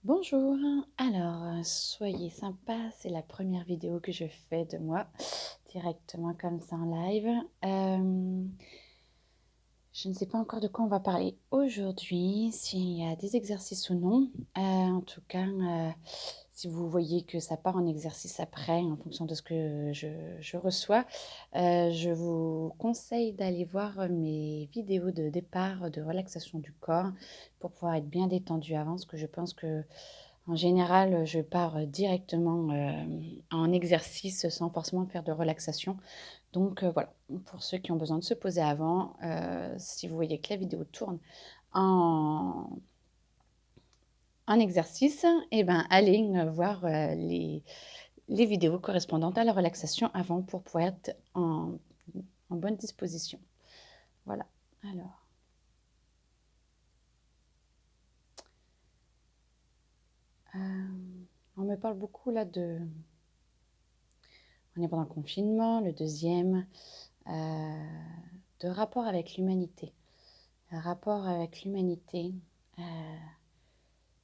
Bonjour, alors soyez sympa, c'est la première vidéo que je fais de moi, directement comme ça en live. Je ne sais pas encore de quoi on va parler aujourd'hui, s'il y a des exercices ou non. En tout cas, si vous voyez que ça part en exercice après, en fonction de ce que je reçois, je vous conseille d'aller voir mes vidéos de départ de relaxation du corps pour pouvoir être bien détendu avant, parce que je pense que en général, je pars directement en exercice sans forcément faire de relaxation. Donc voilà, pour ceux qui ont besoin de se poser avant, si vous voyez que la vidéo tourne en, en exercice, eh ben, allez voir les vidéos correspondantes à la relaxation avant pour pouvoir être en bonne disposition. Voilà, alors. On me parle beaucoup là de... On est pendant le confinement, le deuxième, de rapport avec l'humanité. Un rapport avec l'humanité,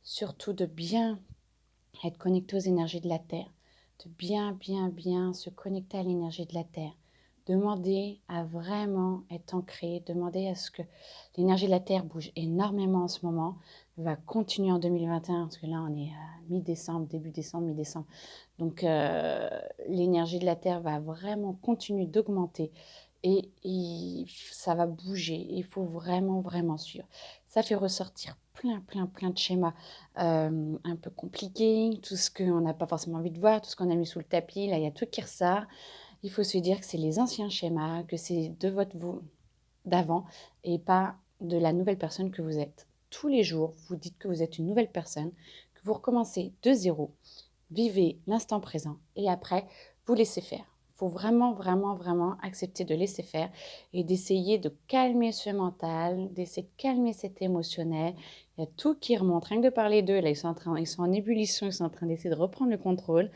surtout de bien être connecté aux énergies de la Terre, de bien se connecter à l'énergie de la Terre. Demander à vraiment être ancré, demander à ce que l'énergie de la Terre bouge énormément en ce moment, va continuer en 2021, parce que là on est à mi-décembre, début décembre, mi-décembre. Donc l'énergie de la Terre va vraiment continuer d'augmenter et ça va bouger. Il faut vraiment suivre. Ça fait ressortir plein de schémas un peu compliqués, tout ce qu'on n'a pas forcément envie de voir, tout ce qu'on a mis sous le tapis, là il y a tout qui ressort. Il faut se dire que c'est les anciens schémas, que c'est de votre vous d'avant et pas de la nouvelle personne que vous êtes. Tous les jours, vous dites que vous êtes une nouvelle personne, que vous recommencez de zéro, vivez l'instant présent et après, vous laissez faire. Il faut vraiment accepter de laisser faire et d'essayer de calmer ce mental, d'essayer de calmer cet émotionnel. Il y a tout qui remonte, rien que de parler d'eux, là, ils sont en ébullition, ils sont en train d'essayer de reprendre le contrôle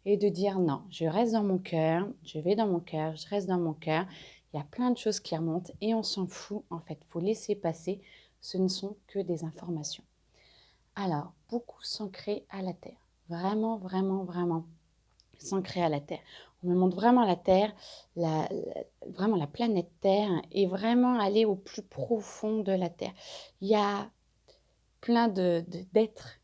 et de dire non, je reste dans mon cœur, je vais dans mon cœur, je reste dans mon cœur. Il y a plein de choses qui remontent et on s'en fout, en fait, il faut laisser passer, ce ne sont que des informations. Alors, beaucoup s'ancrer à la terre. Vraiment s'ancrer à la terre. On me montre vraiment la terre, vraiment la planète Terre et vraiment aller au plus profond de la terre. Il y a plein d'êtres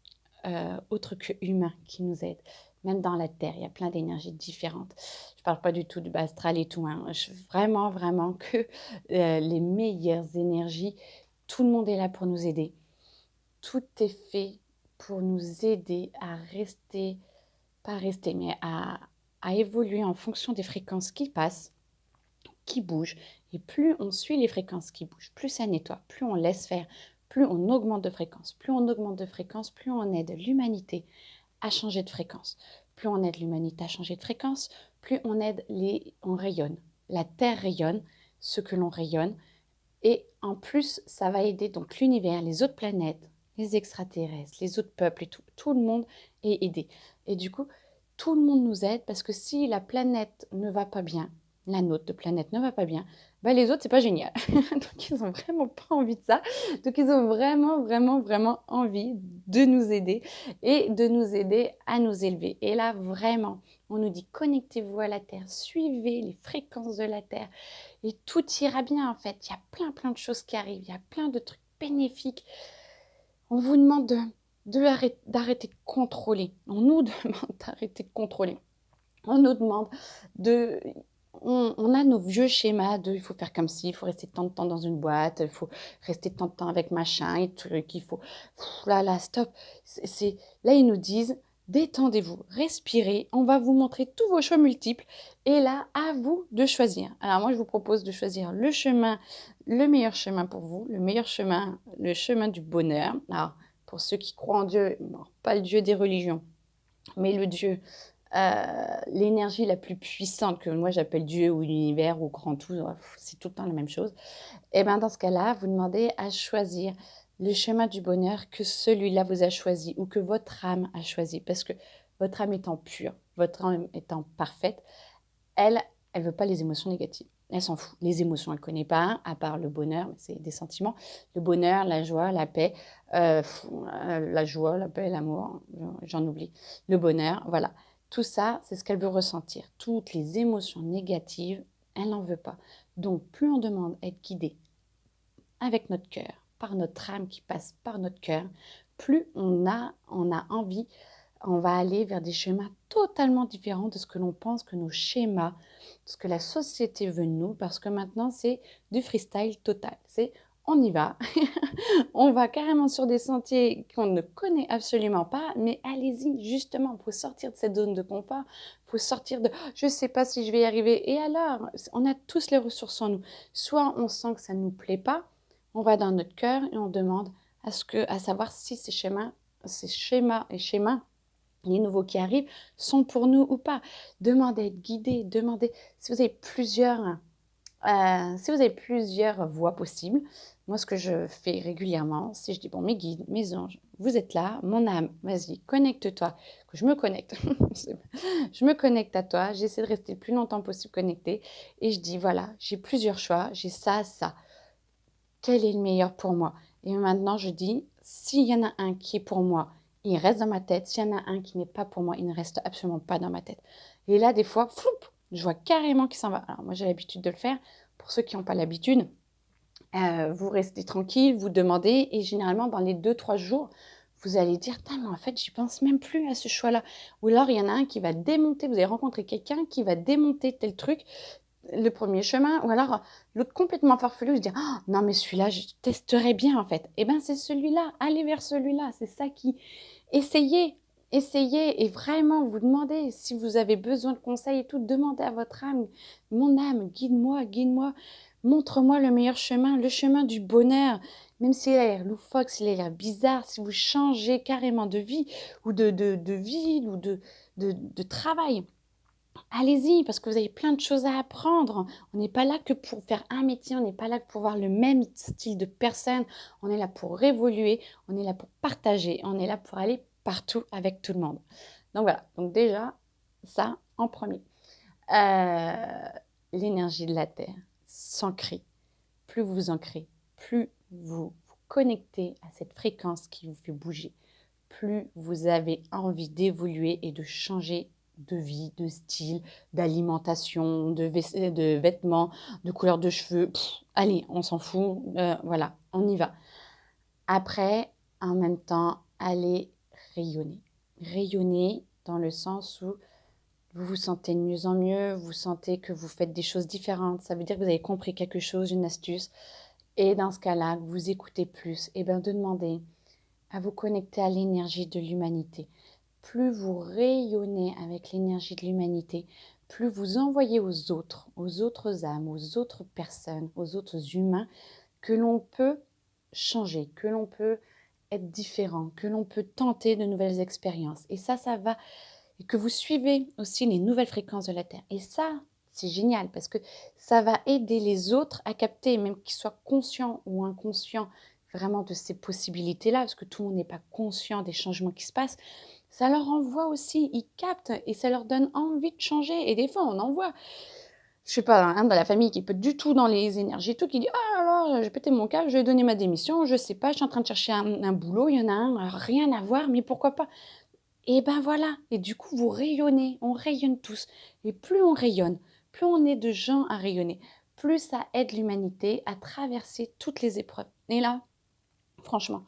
autres que humains qui nous aident. Même dans la terre, il y a plein d'énergies différentes. Je ne parle pas du tout du bas astral et tout. Hein. Vraiment que les meilleures énergies. Tout le monde est là pour nous aider. Tout est fait pour nous aider à rester, pas rester, mais à évoluer en fonction des fréquences qui passent, qui bougent. Et plus on suit les fréquences qui bougent, plus ça nettoie, plus on laisse faire, plus on augmente de fréquence. Plus on augmente de fréquence, plus on aide l'humanité à changer de fréquence. Plus on aide l'humanité à changer de fréquence, plus on rayonne. La Terre rayonne, ce que l'on rayonne. Et en plus, ça va aider donc l'univers, les autres planètes, les extraterrestres, les autres peuples et tout. Tout le monde est aidé. Et du coup, tout le monde nous aide parce que si la planète ne va pas bien, la nôtre de planète ne va pas bien, bah les autres, c'est pas génial. Donc, ils ont vraiment pas envie de ça. Donc, ils ont vraiment envie de nous aider et de nous aider à nous élever. Et là, vraiment, on nous dit connectez-vous à la Terre, suivez les fréquences de la Terre et tout ira bien en fait. Il y a plein de choses qui arrivent, il y a plein de trucs bénéfiques. On vous demande d'arrêter de contrôler. On nous demande d'arrêter de contrôler. On nous demande de... On a nos vieux schémas de il faut faire comme ci, il faut rester tant de temps dans une boîte, il faut rester tant de temps avec machin et truc, il faut... Là, stop. Là, ils nous disent détendez-vous, respirez, on va vous montrer tous vos choix multiples et là, à vous de choisir. Alors moi, je vous propose de choisir le chemin, le meilleur chemin pour vous, le meilleur chemin, le chemin du bonheur. Alors, pour ceux qui croient en Dieu, non, pas le Dieu des religions, mais le Dieu l'énergie la plus puissante que moi j'appelle Dieu ou l'univers ou grand tout, c'est tout le temps la même chose. Et bien dans ce cas-là, vous demandez à choisir le chemin du bonheur que celui-là vous a choisi ou que votre âme a choisi. Parce que votre âme étant pure, votre âme étant parfaite, elle ne veut pas les émotions négatives. Elle s'en fout. Les émotions, elle ne connaît pas, à part le bonheur, mais c'est des sentiments. Le bonheur, la joie, la paix, la joie, la paix, l'amour, j'en oublie. Le bonheur, voilà. Tout ça, c'est ce qu'elle veut ressentir. Toutes les émotions négatives, elle n'en veut pas. Donc, plus on demande à être guidé avec notre cœur, par notre âme qui passe par notre cœur, plus on a envie, on va aller vers des schémas totalement différents de ce que l'on pense que nos schémas, ce que la société veut de nous, parce que maintenant c'est du freestyle total. C'est on y va, on va carrément sur des sentiers qu'on ne connaît absolument pas, mais allez-y, justement, il faut sortir de cette zone de confort, il faut sortir de je ne sais pas si je vais y arriver. Et alors, on a tous les ressources en nous. Soit on sent que ça ne nous plaît pas, on va dans notre cœur et on demande à savoir si ces schémas et schémas, les nouveaux qui arrivent, sont pour nous ou pas. Demandez à être guidé, demandez si vous avez plusieurs voies possibles. Moi, ce que je fais régulièrement, c'est je dis, bon, mes guides, mes anges, vous êtes là, mon âme, vas-y, connecte-toi, que je me connecte. Je me connecte à toi, j'essaie de rester le plus longtemps possible connectée et je dis, voilà, j'ai plusieurs choix, j'ai ça, ça. Quel est le meilleur pour moi? Et maintenant, je dis, s'il y en a un qui est pour moi, il reste dans ma tête. S'il y en a un qui n'est pas pour moi, il ne reste absolument pas dans ma tête. Et là, des fois, floup, je vois carrément qu'il s'en va. Alors, moi, j'ai l'habitude de le faire. Pour ceux qui n'ont pas l'habitude, vous restez tranquille, vous demandez. Et généralement, dans les 2-3 jours, vous allez dire, mais en fait, j'y pense même plus à ce choix-là. Ou alors, il y en a un qui va démonter. Vous allez rencontrer quelqu'un qui va démonter tel truc, le premier chemin, ou alors l'autre complètement farfelu, se dire non mais celui-là je testerai bien en fait. Et bien c'est celui-là, allez vers celui-là, c'est ça qui essayez, essayez et vraiment vous demandez si vous avez besoin de conseils et tout, demandez à votre âme, mon âme, guide-moi, montre-moi le meilleur chemin, le chemin du bonheur, même s'il a l'air loufoque, s'il a l'air bizarre, si vous changez carrément de vie ou de ville ou de travail. Allez-y, parce que vous avez plein de choses à apprendre. On n'est pas là que pour faire un métier, on n'est pas là que pour voir le même style de personne. On est là pour évoluer, on est là pour partager, on est là pour aller partout avec tout le monde. Donc voilà, donc déjà, ça en premier. L'énergie de la Terre, s'ancrer. Plus vous vous ancrez, plus vous vous connectez à cette fréquence qui vous fait bouger, plus vous avez envie d'évoluer et de changer de vie, de style, d'alimentation, de vêtements, de couleur de cheveux. Allez, on s'en fout. Voilà, on y va. Après, en même temps, allez rayonner. Rayonner dans le sens où vous vous sentez de mieux en mieux, vous sentez que vous faites des choses différentes. Ça veut dire que vous avez compris quelque chose, une astuce. Et dans ce cas-là, vous écoutez plus. Et bien, de demander à vous connecter à l'énergie de l'humanité. Plus vous rayonnez avec l'énergie de l'humanité, plus vous envoyez aux autres âmes, aux autres personnes, aux autres humains, que l'on peut changer, que l'on peut être différent, que l'on peut tenter de nouvelles expériences. Et ça va, et que vous suivez aussi les nouvelles fréquences de la Terre. Et ça, c'est génial parce que ça va aider les autres à capter, même qu'ils soient conscients ou inconscients vraiment de ces possibilités-là, parce que tout le monde n'est pas conscient des changements qui se passent. Ça leur envoie aussi, ils captent et ça leur donne envie de changer. Et des fois, on en voit, je sais pas, un de la famille qui peut du tout dans les énergies, tout, qui dit ah là, j'ai pété mon câble, je vais donner ma démission, je sais pas, je suis en train de chercher un boulot, il y en a un, rien à voir, mais pourquoi pas. Et ben voilà, et du coup vous rayonnez, on rayonne tous. Et plus on rayonne, plus on est de gens à rayonner, plus ça aide l'humanité à traverser toutes les épreuves. Et là, franchement,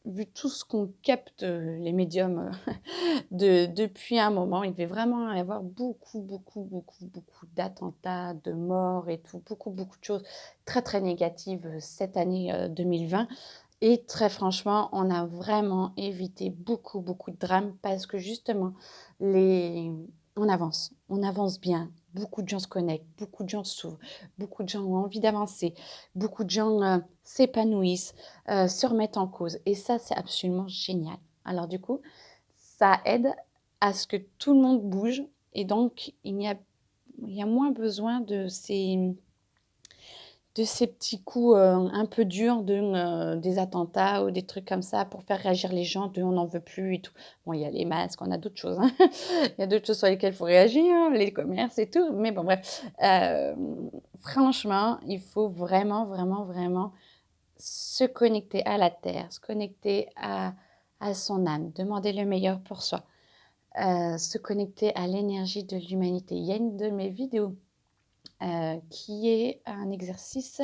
vu tout ce qu'on capte, les médiums, depuis un moment, il devait vraiment y avoir beaucoup d'attentats, de morts et tout, beaucoup de choses très, très négatives cette année 2020. Et très franchement, on a vraiment évité beaucoup de drames parce que justement, on avance bien. Beaucoup de gens se connectent, beaucoup de gens s'ouvrent, beaucoup de gens ont envie d'avancer, beaucoup de gens s'épanouissent, se remettent en cause. Et ça, c'est absolument génial. Alors du coup, ça aide à ce que tout le monde bouge et donc il y a moins besoin de de ces petits coups, un peu durs des attentats ou des trucs comme ça pour faire réagir les gens, de: «On n'en veut plus» et tout. Bon, il y a les masques, on a d'autres choses, hein. Il y a d'autres choses sur lesquelles il faut réagir, les commerces et tout, mais bon bref. Franchement, il faut vraiment, vraiment, vraiment se connecter à la terre, se connecter à son âme, demander le meilleur pour soi, se connecter à l'énergie de l'humanité. Il y a une de mes vidéos qui est un exercice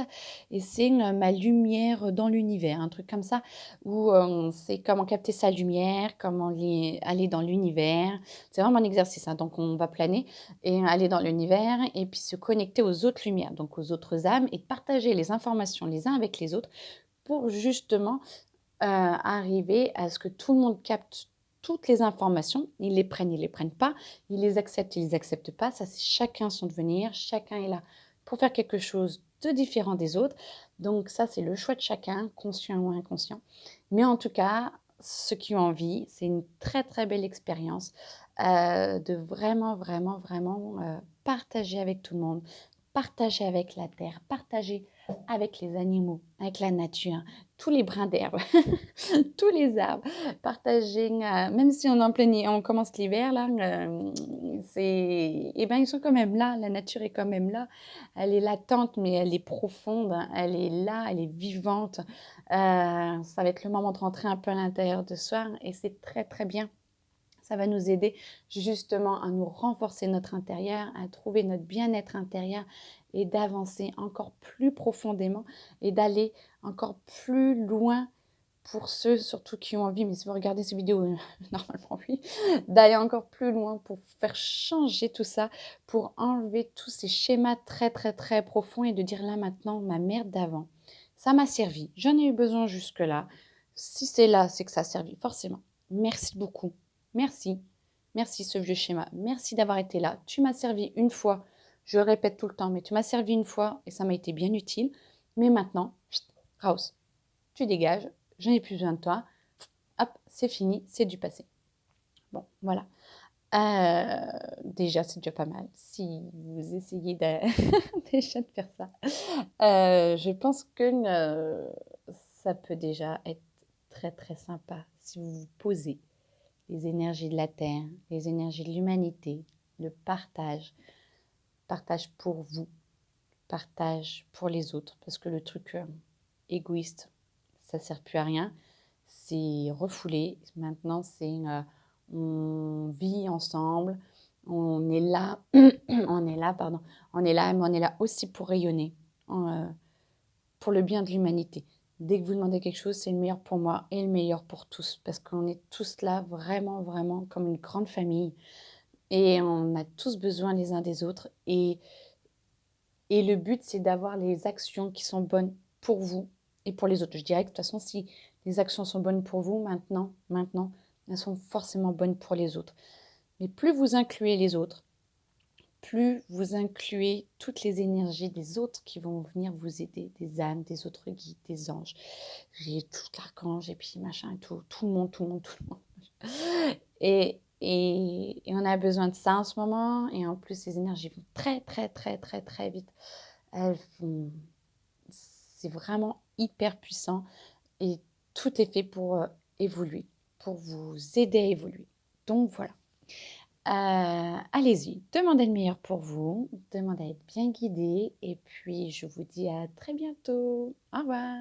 et c'est ma lumière dans l'univers, un truc comme ça où c'est comment capter sa lumière, comment aller dans l'univers. C'est vraiment un exercice, hein, donc on va planer et aller dans l'univers et puis se connecter aux autres lumières, donc aux autres âmes et partager les informations les uns avec les autres pour justement arriver à ce que tout le monde capte toutes les informations. Ils les prennent pas. Ils les acceptent pas. Ça, c'est chacun son devenir. Chacun est là pour faire quelque chose de différent des autres. Donc ça, c'est le choix de chacun, conscient ou inconscient. Mais en tout cas, ceux qui ont envie, c'est une très, très belle expérience, de vraiment, vraiment, vraiment, partager avec tout le monde, partager avec la terre, partager avec les animaux, avec la nature, tous les brins d'herbe, tous les arbres, partager, même si on est en plein hi on commence l'hiver là, c'est eh ben, ils sont quand même là, la nature est quand même là. Elle est latente, mais elle est profonde, elle est là, elle est vivante. Ça va être le moment de rentrer un peu à l'intérieur de soi et c'est très, très bien. Ça va nous aider justement à nous renforcer notre intérieur, à trouver notre bien-être intérieur et d'avancer encore plus profondément et d'aller encore plus loin pour ceux surtout qui ont envie, mais si vous regardez ces vidéos, normalement oui, d'aller encore plus loin pour faire changer tout ça, pour enlever tous ces schémas très, très, très profonds et de dire là maintenant, ma merde d'avant, ça m'a servi, j'en ai eu besoin jusque-là. Si c'est là, c'est que ça a servi, forcément. Merci beaucoup. Merci. Merci ce vieux schéma. Merci d'avoir été là. Tu m'as servi une fois. Je le répète tout le temps, mais tu m'as servi une fois et ça m'a été bien utile. Mais maintenant, Raus, tu dégages. Je n'ai plus besoin de toi. Hop, c'est fini, c'est du passé. Bon, voilà. Déjà, c'est déjà pas mal. Si vous essayez déjà de faire ça, je pense que ça peut déjà être très très sympa si vous vous posez les énergies de la terre, les énergies de l'humanité, le partage, partage pour vous, partage pour les autres, parce que le truc égoïste, ça ne sert plus à rien, c'est refoulé. Maintenant, on vit ensemble, on est là, on est là, pardon, on est là, mais on est là aussi pour rayonner, pour le bien de l'humanité. Dès que vous demandez quelque chose, c'est le meilleur pour moi et le meilleur pour tous, parce qu'on est tous là vraiment, vraiment comme une grande famille et on a tous besoin les uns des autres et le but, c'est d'avoir les actions qui sont bonnes pour vous et pour les autres. Je dirais que de toute façon, si les actions sont bonnes pour vous maintenant, elles sont forcément bonnes pour les autres. Mais plus vous incluez les autres, plus vous incluez toutes les énergies des autres qui vont venir vous aider, des âmes, des autres guides, des anges. J'ai tout l'archange et puis machin, tout le monde, tout le monde, tout le monde. Et on a besoin de ça en ce moment. Et en plus, ces énergies vont très, très, très, très, très vite. Elles vont... C'est vraiment hyper puissant. Et tout est fait pour évoluer, pour vous aider à évoluer. Donc voilà. Allez-y, demandez le meilleur pour vous, demandez à être bien guidé et puis je vous dis à très bientôt. Au revoir.